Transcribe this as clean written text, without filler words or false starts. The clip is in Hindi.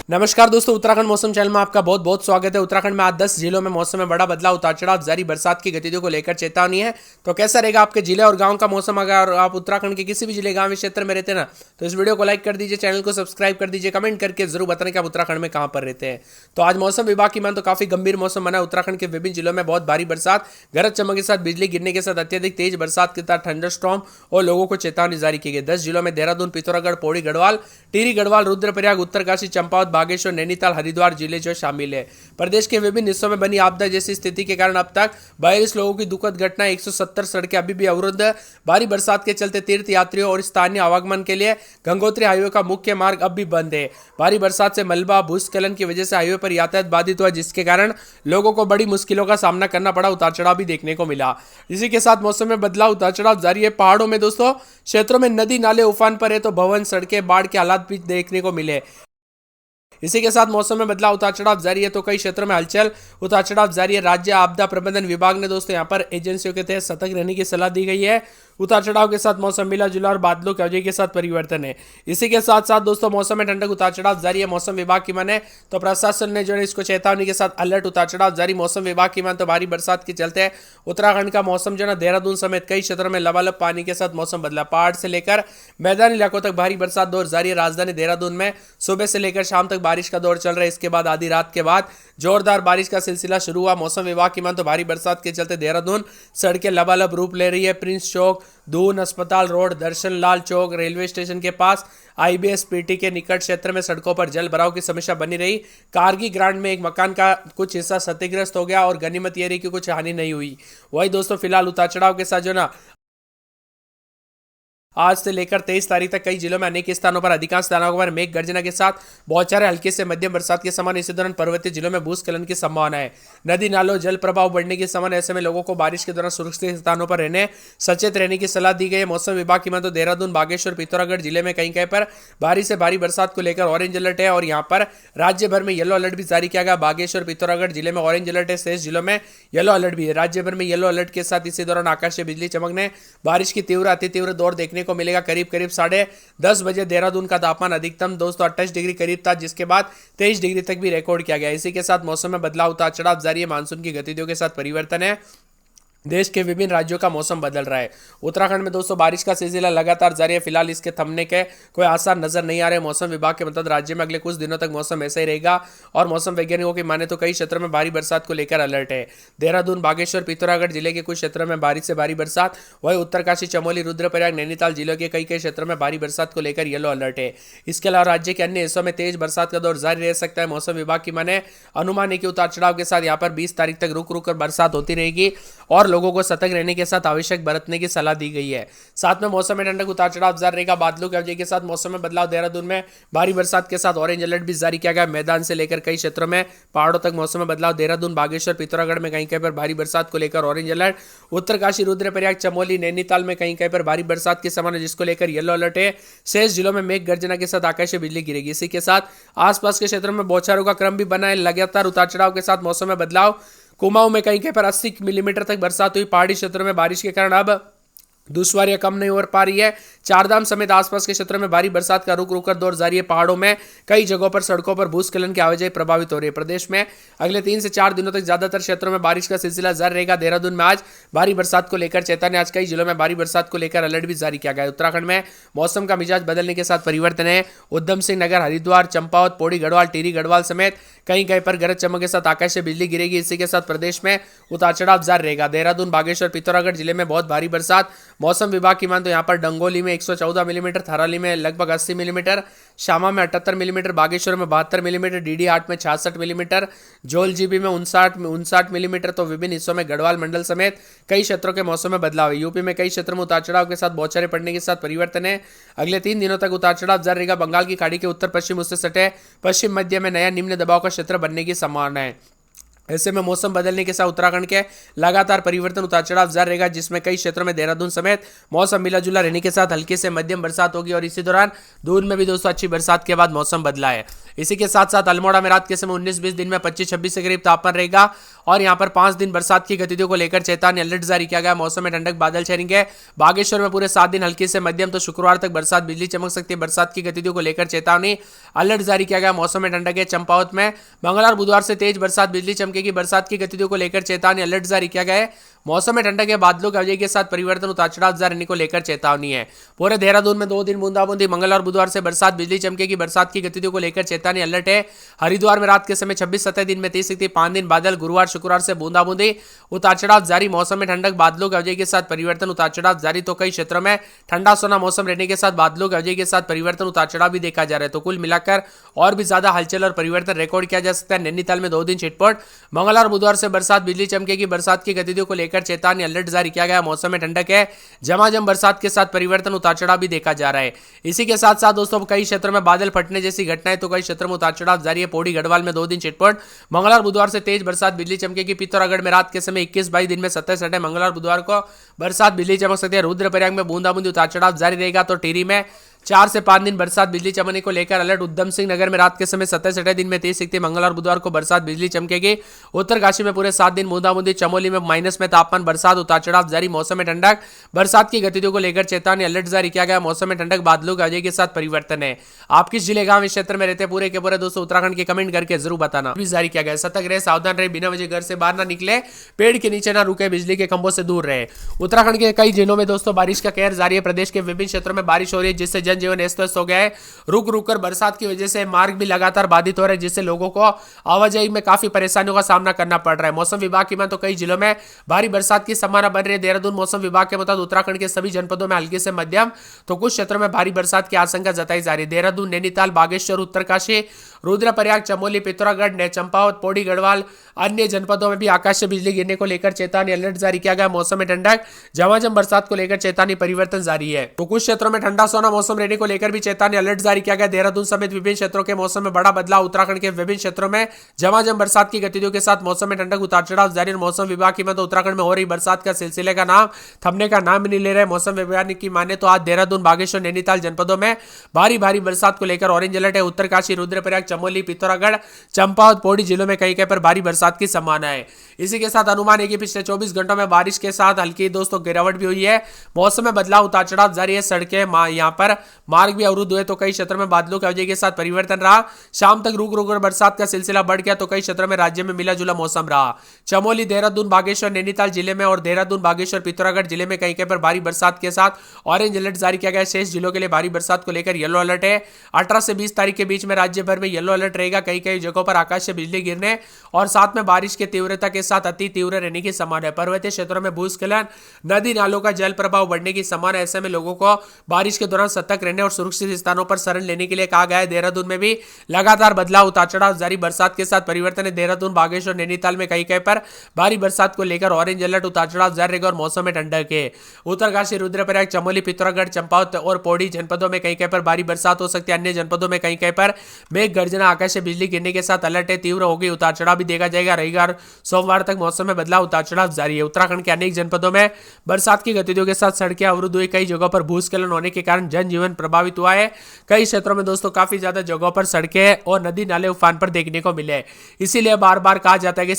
नमस्कार दोस्तों, उत्तराखंड मौसम चैनल में आपका बहुत बहुत स्वागत है। उत्तराखंड में आज 10 जिलों में मौसम में बड़ा बदलाव, उतार चढ़ाव जारी, बरसात की गतिविधियों को लेकर चेतावनी है। तो कैसा रहेगा आपके जिले और गांव का मौसम? अगर आप उत्तराखंड के किसी भी जिले गांव क्षेत्र में रहते हैं ना, तो इस वीडियो को लाइक कर दीजिए, चैनल को सब्सक्राइब कर दीजिए, कमेंट करके जरूर बताने कि आप उत्तराखंड में कहां पर रहते हैं। तो आज मौसम विभाग की मान तो काफी गंभीर मौसम बना। उत्तराखंड के विभिन्न जिलों में बहुत भारी बरसात, गरज चमक के साथ बिजली गिरने के साथ अत्यधिक तेज बरसात के साथ थंडरस्टॉर्म और लोगों को चेतावनी जारी की गई। 10 जिलों में देहरादून, पिथौरागढ़, पौड़ी गढ़वाल, टिहरी गढ़वाल, रुद्रप्रयाग, उत्तरकाशी, चंपावत, बागेश्वर, नैनीताल, हरिद्वार जिले जो शामिल है। प्रदेश के विभिन्न हिस्सों में बनी आपदा जैसी स्थिति के कारण अब तक 42 लोगों की दुखद घटना, 170 सड़कें अभी भी अवरुद्ध। भारी बरसात के चलते तीर्थ यात्रियों और स्थानीय आवागमन के लिए गंगोत्री हाईवे का मुख्य मार्ग अब भी बंद है। भारी बरसात से मलबा भूस्खलन की वजह से हाईवे पर यातायात बाधित हुआ, जिसके कारण लोगों को बड़ी मुश्किलों का सामना करना पड़ा। उतार चढ़ाव भी देखने को मिला। इसी के साथ मौसम में बदलाव, उतार चढ़ाव जारी है। पहाड़ों में दोस्तों क्षेत्रों में नदी नाले उफान पर है, तो भवन, सड़कें, बाढ़ के हालात भी देखने को मिले। इसी के साथ मौसम में बदलाव, उतार चढ़ाव जारी है। तो कई क्षेत्रों में हलचल, उतार चढ़ाव जारी है। राज्य आपदा प्रबंधन विभाग ने दोस्तों यहां पर एजेंसियों के तहत सतर्क रहने की सलाह दी गई है। उतार चढ़ाव के साथ मौसम मिला जुला और बादलों की वजह के साथ परिवर्तन है। इसी के साथ साथ दोस्तों मौसम में ठंडक, उतार चढ़ाव जारी है। मौसम विभाग की माने तो प्रशासन ने जो है इसको चेतावनी के साथ अलर्ट, उतार चढ़ाव जारी। मौसम विभाग की माने तो भारी बरसात के चलते उत्तराखंड का मौसम जो है देहरादून समेत कई क्षेत्रों में लबालब पानी के साथ मौसम बदला। पहाड़ से लेकर मैदानी इलाकों तक भारी बरसात दौर जारी है। राजधानी देहरादून में सुबह से लेकर शाम तक बारिश का दौर चल रहा है। इसके बाद आधी रात के बाद जोरदार बारिश का सिलसिला शुरू हुआ। मौसम विभाग की मान तो भारी बरसात के चलते देहरादून सड़कें लबालब रूप ले रही है। प्रिंस चौक, दून अस्पताल रोड, दर्शन लाल चौक, रेलवे स्टेशन के पास, आईबीएस पीटी के निकट क्षेत्र में सड़कों पर जल भराव की समस्या बनी रही। कारगी ग्रांड में एक मकान का कुछ हिस्सा क्षतिग्रस्त हो गया और गनीमत ये रही कि कुछ हानि नहीं हुई। वही दोस्तों फिलहाल उतार चढ़ाव के साथ जो ना आज से लेकर 23 तारीख तक कई जिलों में अनेक स्थानों पर अधिकांश स्थानों पर मेघ गर्जना के साथ बौछारें, हल्के से मध्यम बरसात के समान। इसी दौरान पर्वतीय जिलों में भूस्खलन की संभावना है। नदी नालों जल प्रभाव बढ़ने के समान। ऐसे में लोगों को बारिश के दौरान सुरक्षित स्थानों पर रहने, सचेत रहने की सलाह दी गई है। मौसम विभाग की माने तो देहरादून, बागेश्वर, पिथौरागढ़ जिले में कहीं कहीं पर भारी से भारी बरसात को लेकर ऑरेंज अलर्ट है और यहाँ पर राज्य भर में येलो अलर्ट भी जारी किया गया। बागेश्वर, पिथौरागढ़ जिले में ऑरेंज अलर्ट है, शेष जिलों में येलो अलर्ट भी है। राज्य भर में येलो अलर्ट के साथ इसी दौरान आकाशीय बिजली चमकने, बारिश की तीव्र अति तीव्र दौर देखने को मिलेगा। करीब करीब 10:30 बजे देहरादून का तापमान अधिकतम दोस्तों 28 डिग्री करीब था, जिसके बाद 23 डिग्री तक भी रिकॉर्ड किया गया। इसी के साथ मौसम में बदलाव, उतार चढ़ाव जारी है। मानसून की गतिविधियों के साथ परिवर्तन है। देश के विभिन्न राज्यों का मौसम बदल रहा है। उत्तराखंड में दोस्तों बारिश का सिलसिला लगातार जारी है। फिलहाल इसके थमने के कोई आसार नजर नहीं आ रहे। मौसम विभाग के मुताबिक राज्य में अगले कुछ दिनों तक मौसम ऐसा ही रहेगा और मौसम वैज्ञानिकों की माने तो कई क्षेत्रों में भारी बरसात को लेकर अलर्ट है। देहरादून, बागेश्वर, पिथौरागढ़ जिले के कुछ क्षेत्रों में बारिश से भारी बरसात, वही उत्तरकाशी, चमोली, रुद्रप्रयाग, नैनीताल जिलों के कई कई क्षेत्रों में भारी बरसात को लेकर येलो अलर्ट है। इसके अलावा राज्य के अन्य हिस्सों में तेज बरसात का दौर जारी रह सकता है। मौसम विभाग की माने अनुमान है कि उतार चढ़ाव के साथ यहाँ पर 20 तारीख तक रुक रुक कर बरसात होती रहेगी और लोगों को सतर्क रहने के साथ आवश्यक बरतने की सलाह दी गई है। साथ में मौसम में ठंडक, उतार चढ़ाव जारी रहेगा। बादलों की वजह के साथ मौसम में बदलाव। देहरादून में भारी बरसात के साथ ऑरेंज अलर्ट भी जारी किया गया। मैदान से लेकर कई क्षेत्रों में पहाड़ों तक मौसम में बदलाव। देहरादून, बागेश्वर, पिथौरागढ़ में कहीं कहीं पर भारी बरसात को लेकर ऑरेंज अलर्ट। उत्तरकाशी, रुद्रप्रयाग, चमोली, नैनीताल में कहीं कहीं पर भारी बरसात की संभावना, जिसको लेकर येलो अलर्ट है। शेष जिलों में मेघ गर्जना के साथ आकाशीय बिजली गिरेगी। इसी के साथ आसपास के क्षेत्रों में बौछारों का क्रम भी बना है। लगातार उतार चढ़ाव के साथ मौसम में बदलाव। कुमाऊं में कहीं कहीं पर 80 मिलीमीटर तक बरसात हुई। पहाड़ी क्षेत्रों में बारिश के कारण अब दुश्वारियां कम नहीं हो पा रही है। चारधाम समेत आसपास के क्षेत्रों में भारी बरसात का रुक रुक कर दौर जारी है। पहाड़ों में कई जगहों पर सड़कों पर भूस्खलन की आवाजाही प्रभावित हो रही है। प्रदेश में अगले 3 से 4 दिनों तक ज्यादातर क्षेत्रों में बारिश का सिलसिला जारी रहेगा। देहरादून में आज भारी बरसात को लेकर चेतावनी। आज कई जिलों में भारी बरसात को लेकर अलर्ट भी जारी किया गया है। उत्तराखंड में मौसम का मिजाज बदलने के साथ परिवर्तन है। उधम सिंह नगर, हरिद्वार, चंपावत, पौड़ी गढ़वाल, टिहरी गढ़वाल समेत कहीं कहीं पर गरज चमक के साथ आकाशीय बिजली गिरेगी। इसी के साथ प्रदेश में उतार चढ़ाव जारी रहेगा। देहरादून, बागेश्वर, पिथौरागढ़ जिले में बहुत भारी बरसात। मौसम विभाग की मान तो यहाँ पर डंगोली में 114 मिलीमीटर, थराली में लगभग 80 मिलीमीटर, शामा में 78 मिलीमीटर, बागेश्वर में 72 मिलीमीटर, डीडी हाट में 66 मिलीमीटर, जोलजीबी में 59 मिलीमीटर। तो विभिन्न हिस्सों में गढ़वाल मंडल समेत कई क्षेत्रों के मौसम में बदलाव है। यूपी में कई क्षेत्रों में उतार चढ़ाव के साथ बौछारें पड़ने के साथ परिवर्तन है। अगले 3 दिनों तक उतार चढ़ाव जारी रहेगा। बंगाल की खाड़ी के उत्तर पश्चिम उससे सटे पश्चिम मध्य में नया निम्न दबाव का क्षेत्र बनने की संभावना है। ऐसे में मौसम बदलने के साथ उत्तराखंड के लगातार परिवर्तन उतार चढ़ाव जारी रहेगा, जिसमें कई क्षेत्रों में देहरादून समेत मौसम मिला जुला रहने के साथ हल्की से मध्यम बरसात होगी। और इसी दौरान दून में भी दोस्तों अच्छी बरसात के बाद मौसम बदला है। इसी के साथ साथ अल्मोड़ा में रात के समय 19-20, दिन में 25-26 के करीब तापमान रहेगा। और यहां पर 5 दिन बरसात की गतिविधियों को लेकर चेतावनी अलर्ट जारी किया गया। मौसम में ठंडक बादल छाएंगे। बागेश्वर में पूरे 7 दिन हल्की से मध्यम तो शुक्रवार तक बरसात बिजली चमक सकती है। बरसात की गतिविधियों को लेकर चेतावनी अलर्ट जारी किया गया। मौसम में ठंडक है। चंपावत में मंगलवार बुधवार से तेज बरसात बिजली चमकेगी। बरसात की गतिविधियों को लेकर चेतावनी अलर्ट जारी किया गया है। मौसम में ठंडक के बादलों की आवाजाही के साथ परिवर्तन उतार चढ़ाव जारी रहने को लेकर चेतावनी है। पूरे देहरादून में 2 दिन बूंदाबूंदी। मंगलवार बुधवार से बरसात बिजली चमकेगी। बरसात की गतिविधियों को लेकर चेतावनी अलर्ट है। हरिद्वार में रात के समय 26-27, दिन में 30 5 दिन बादल। गुरुवार शुक्रवार से बूंदाबूंदी उतार चढ़ाव जारी। मौसम में ठंडक बादलों की आवाजाही के साथ परिवर्तन उतार चढ़ाव जारी। तो कई क्षेत्रों में ठंडा सोना मौसम रहने के साथ बादलों की आवाजाही के साथ परिवर्तन उतार चढ़ाव भी देखा जा रहा है। तो कुल मिलाकर और भी ज्यादा हलचल और परिवर्तन रिकॉर्ड किया जा सकता है। नैनीताल में 2 दिन छिटपुट। मंगलवार बुधवार से बरसात बिजली चमकेगी। बरसात की गतिविधियों को लेकर चेतावनी अलर्ट जारी किया गया। मौसम में ठंडक है। झमाझम बरसात के साथ परिवर्तन उतार चढ़ाव भी देखा जा रहा है। इसी के साथ साथ दोस्तों कई क्षेत्रों में बादल फटने जैसी घटनाएं तो कई क्षेत्रों में उतार चढ़ाव जारी है। पौड़ी गढ़वाल में 2 दिन छिटपुट। मंगलवार बुधवार से तेज बरसात बिजली चमकेगी। पिथौरागढ़ में रात के समय 21-22, दिन में 27-28। मंगलवार बुधवार को बरसात बिजली चमक सकती है। रुद्रप्रयाग में बूंदाबूंदी उतार चढ़ाव जारी रहेगा। तो टिहरी में 4 से 5 दिन बरसात बिजली चमकने को लेकर अलर्ट। उधम सिंह नगर में रात के समय 27-28, दिन में 30-31। मंगलवार बुधवार को बरसात बिजली चमकेगी। उत्तरकाशी में पूरे 7 दिन बूंदाबूंदी। चमोली में माइनस में तापमान। बरसात उतार चढ़ाव जारी। मौसम में ठंडक बरसात की गतिविधियों को लेकर चेतावनी अलर्ट जारी किया गया। मौसम में ठंडक बादलों की आवाजाही के साथ परिवर्तन है। आप किस जिले गांव इस क्षेत्र में रहते हैं पूरे के पूरे दोस्तों उत्तराखंड के कमेंट करके जरूर बताना। भी जारी किया गया। सतर्क रहे, सावधान रहे, बिना वजह घर से बाहर ना निकले, पेड़ के नीचे ना रुके, बिजली के खंभों से दूर रहे। उत्तराखंड के कई जिलों में दोस्तों बारिश का कहर जारी है। प्रदेश के विभिन्न क्षेत्रों में बारिश हो रही है, जिससे जनजीवन अस्त व्यस्त हो गया है। रुक रुक कर बरसात की वजह से मार्ग भी लगातार बाधित हो रहे हैं, जिससे लोगों को आवाजाही में काफी परेशानियों का सामना करना पड़ रहा है। मौसम विभाग की माने तो कई जिलों में भारी बरसात की संभावना बन रही है। देहरादून मौसम विभाग के मुताबिक उत्तराखंड के सभी जनपदों में हल्की से मध्यम तो कुछ क्षेत्रों में भारी बरसात की आशंका जताई जा रही है। देहरादून, नैनीताल, बागेश्वर, उत्तरकाशी, रुद्रप्रयाग, चमोली, पिथौरागढ़, चंपावत, पौड़ी गढ़वाल अन्य जनपदों में भी आकाश से बिजली गिरने को लेकर चेतावनी अलर्ट जारी किया गया। मौसम में ठंडक झमाझम बरसात को लेकर चेतावनी परिवर्तन जारी है। तो कुछ क्षेत्रों में ठंडा सोना मौसम रहने को लेकर भी चेतावनी अलर्ट जारी किया गया। देहरादून समेत विभिन्न क्षेत्रों के मौसम में बड़ा बदलाव। उत्तराखंड के विभिन्न क्षेत्रों में झमाझम बरसात की गतिविधियों के साथ मौसम में ठंडक उतार चढ़ाव जारी। मौसम विभाग की माने तो उत्तराखंड में हो रही बरसात का सिलसिले का नाम थमने का नाम नहीं ले रहे। मौसम विभाग की माने तो आज देहरादून, बागेश्वर, नैनीताल जनपदों में भारी भारी बरसात को लेकर ऑरेंज अलर्ट है। उत्तरकाशी, रुद्रप्रयाग, चमोली, पिथौरागढ़, चंपावत, पौड़ी जिलों में कई कहीं पर भारी बरसात की संभावना है। इसी के साथ अनुमान है कि पिछले 24 घंटों में बारिश के साथ हल्की दोस्तों गिरावट भी हुई है। मौसम में बदलाव उतार चढ़ाव जारी है। सड़कें यहां पर मार्ग भी अवरुद्ध हुए तो कई क्षेत्रों में बादलों की आवाजाही के साथ परिवर्तन रहा। शाम तक रुक रुक कर बरसात का सिलसिला बढ़ गया तो कई क्षेत्रों में राज्य में मिला जुला मौसम रहा। चमोली, देहरादून, बागेश्वर, नैनीताल जिले में और देहरादून, बागेश्वर, पिथौरागढ़ जिले में कहीं कहीं पर भारी बरसात के साथ ऑरेंज अलर्ट जारी किया गया। शेष जिलों के लिए भारी बरसात को लेकर येलो अलर्ट है। 18 से 20 तारीख के बीच में राज्य भर में येलो अलर्ट रहेगा। कई कई जगहों पर आकाश से बिजली गिरने और साथ में बारिश की तीव्रता के साथ अति तीव्र रहने की संभावना है। पर्वतीय क्षेत्रों में भूस्खलन, नदी नालों का जल प्रभाव बढ़ने की संभावना है। ऐसे में लोगों को बारिश के दौरान सतर्क रहने और सुरक्षित स्थानों पर शरण लेने के लिए कहा गया है। देहरादून में भी लगातार बदलाव उतार चढ़ाव जारी। बरसात के साथ परिवर्तन है। देहरादून, बागेश्वर, नैनीताल में कई कहीं पर भारी बरसात को लेकर ऑरेंज अलर्ट उतार चढ़ाव जारी रहेगा और मौसम में ठंडक है। उत्तरकाशी, रुद्रप्रयाग, चमोली, पिथौरागढ़, चंपावत और पौड़ी जनपदों में कहीं कहीं पर भारी बरसात हो सकती है। अन्य जनपदों में कहीं कहीं पर मेघ गर्जना, आकाश से बिजली गिरने के साथ अलर्ट है। तीव्र होगी उतार चढ़ाव भी देखा जाएगा। रविवार, सोमवार तक मौसम में बदलाव उतार चढ़ाव जारी है। उत्तराखंड के अनेक जनपदों में बरसात की गतिविधियों के साथ सड़कें अवरुद्ध हुई। कई जगहों पर भूस्खलन होने के कारण जनजीवन प्रभावित हुआ है। कई क्षेत्रों में दोस्तों काफी ज्यादा जगहों पर सड़कें और नदी नाले उफान पर देखने को मिले। इसीलिए बार बार कहा जाता है कि